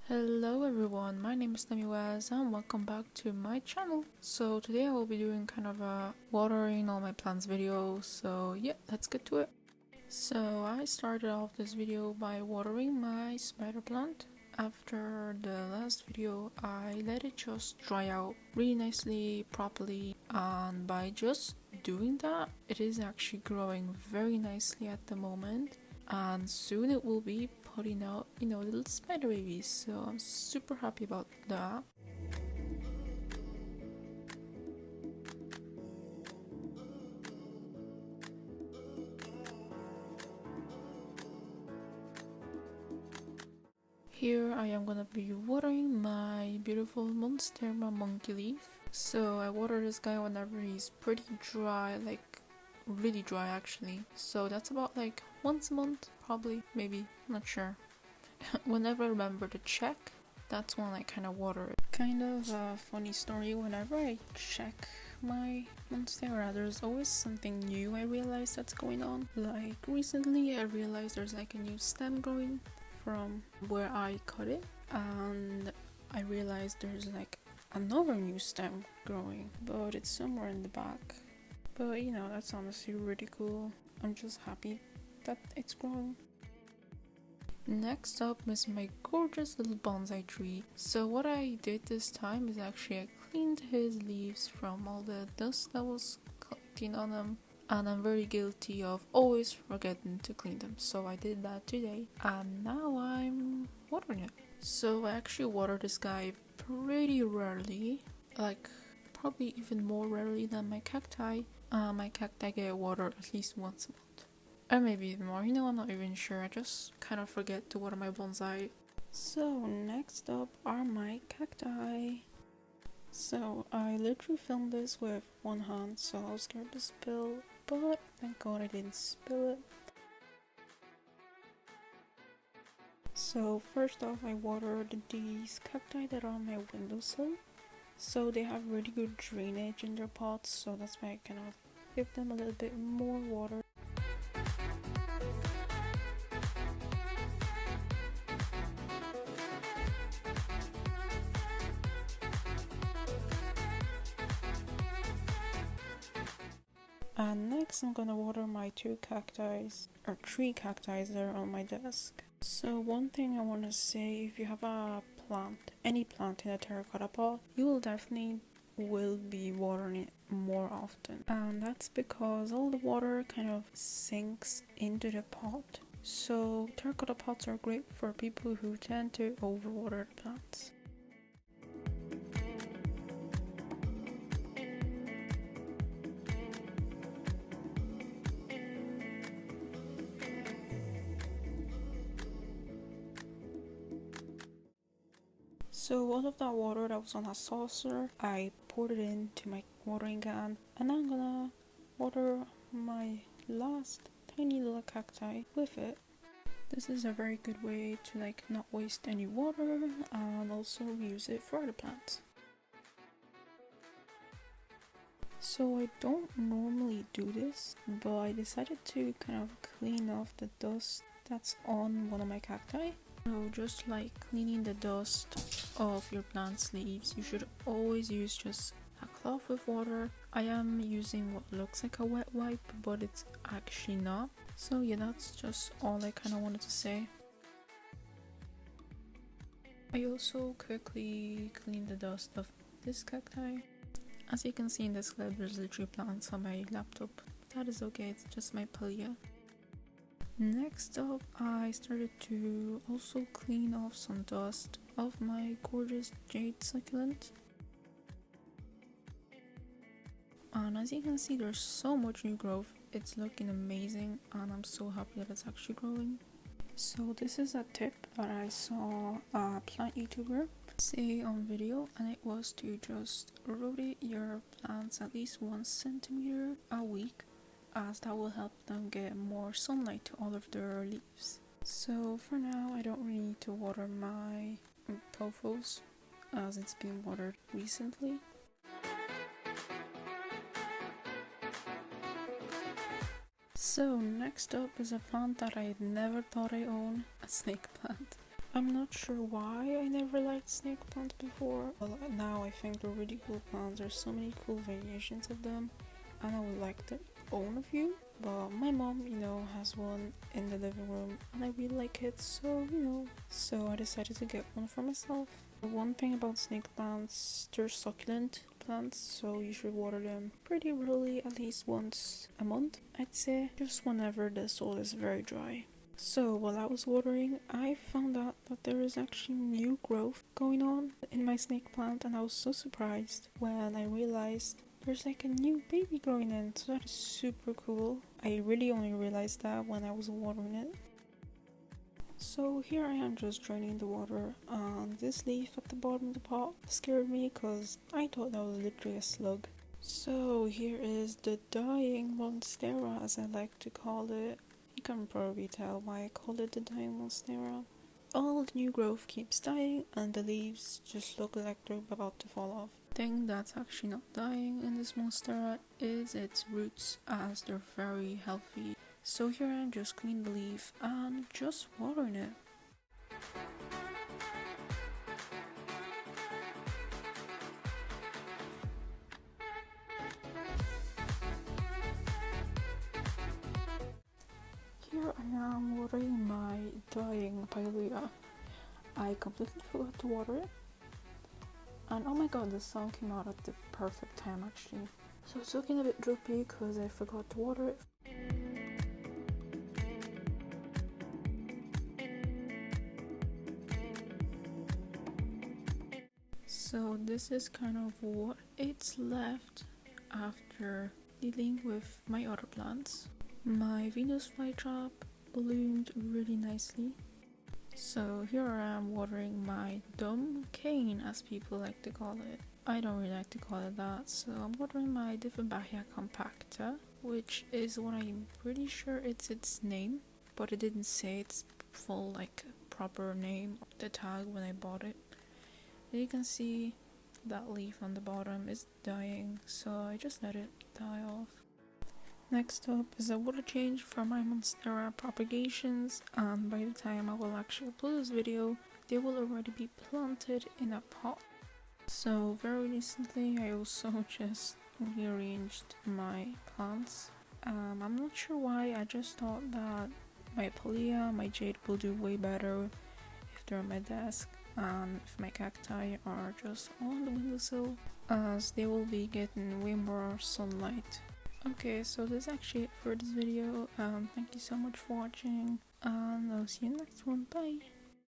Hello everyone, my name is Namiwaz and welcome back to my channel. So today I will be doing kind of a watering all my plants video, so yeah, let's get to it. So I started off this video by watering my spider plant. After the last video I let it just dry out really nicely, properly, and by just doing that it is actually growing very nicely at the moment. And soon it will be putting out, little spider babies, so I'm super happy about that. Here I am gonna be watering my beautiful monstera monkey leaf. So I water this guy whenever he's pretty dry, like really dry actually. So that's about like once a month, probably, maybe, not sure. Whenever I remember to check, that's when I kind of water it. Kind of a funny story, whenever I check my monstera, there's always something new I realize that's going on. Like recently I realized there's like a new stem growing from where I cut it, and I realized there's like another new stem growing, but it's somewhere in the back. But that's honestly really cool. I'm just happy that it's growing. Next up is my gorgeous little bonsai tree. So what I did this time is actually I cleaned his leaves from all the dust that was collecting on them, and I'm very guilty of always forgetting to clean them, so I did that today and now I'm watering it. So I actually water this guy pretty rarely, like probably even more rarely than my cacti. My cacti get watered at least once a month, or maybe even more, I'm not even sure. I just kind of forget to water my bonsai. So next up are my cacti. So I literally filmed this with one hand, so I was scared to spill, but thank god I didn't spill it. So first off, I watered these cacti that are on my windowsill. So they have really good drainage in their pots, so that's why I kind of give them a little bit more water. And next I'm gonna water my three cacti that are on my desk. So one thing I want to say, if you have a plant, any plant in a terracotta pot, you will definitely be watering it more often. And that's because all the water kind of sinks into the pot. So terracotta pots are great for people who tend to overwater the plants. So all of that water that was on a saucer, I poured it into my watering can, and I'm gonna water my last tiny little cacti with it. This is a very good way to not waste any water and also use it for other plants. So I don't normally do this, but I decided to kind of clean off the dust that's on one of my cacti. So just like cleaning the dust off your plant's leaves, you should always use just a cloth with water. I am using what looks like a wet wipe, but it's actually not. So yeah, that's just all I kind of wanted to say. I also quickly cleaned the dust of this cacti. As you can see in this clip, there's literally plants on my laptop. That is okay, it's just my palea. Next up, I started to also clean off some dust of my gorgeous jade succulent. And as you can see, there's so much new growth. It's looking amazing and I'm so happy that it's actually growing. So this is a tip that I saw a plant YouTuber say on video, and it was to just rotate your plants at least 1 centimeter a week, as that will help them get more sunlight to all of their leaves. So for now I don't really need to water my pothos as it's been watered recently. So next up is a plant that I never thought I owned, a snake plant. I'm not sure why I never liked snake plants before, but now I think they're really cool plants. There's so many cool variations of them, and I would like to own a few. But my mom, has one in the living room, and I really like it, so I decided to get one for myself. The one thing about snake plants, they're succulent plants, so you should water them pretty regularly, at least once a month, I'd say, just whenever the soil is very dry. So while I was watering, I found out that there is actually new growth going on in my snake plant, and I was so surprised when I realized there's like a new baby growing in, so that is super cool. I really only realized that when I was watering it. So here I am just draining the water, and this leaf at the bottom of the pot scared me because I thought that was literally a slug. So here is the dying monstera, as I like to call it. You can probably tell why I call it the dying monstera. All the new growth keeps dying and the leaves just look like they're about to fall off. The thing that's actually not dying in this monstera is its roots, as they're very healthy. So here I'm just cleaning the leaf and just watering it. Here I am watering my dying pilea. I completely forgot to water it. And oh my god, the sun came out at the perfect time actually. So it's looking a bit droopy because I forgot to water it. So this is kind of what it's left after dealing with my other plants. My Venus flytrap bloomed really nicely. So here I am watering my dumb cane, as people like to call it. I don't really like to call it that, so I'm watering my Diffenbachia compacta, which is what I'm pretty sure it's its name, but it didn't say its full proper name on the tag when I bought it. You can see that leaf on the bottom is dying, so I just let it die off. Next up is a water change for my monstera propagations, and by the time I will actually upload this video, they will already be planted in a pot. So very recently I also just rearranged my plants. I'm not sure why, I just thought that my palea, my jade will do way better if they're on my desk, and if my cacti are just on the windowsill, as they will be getting way more sunlight. Okay, so that's actually it for this video. Thank you so much for watching, and I'll see you in the next one. Bye!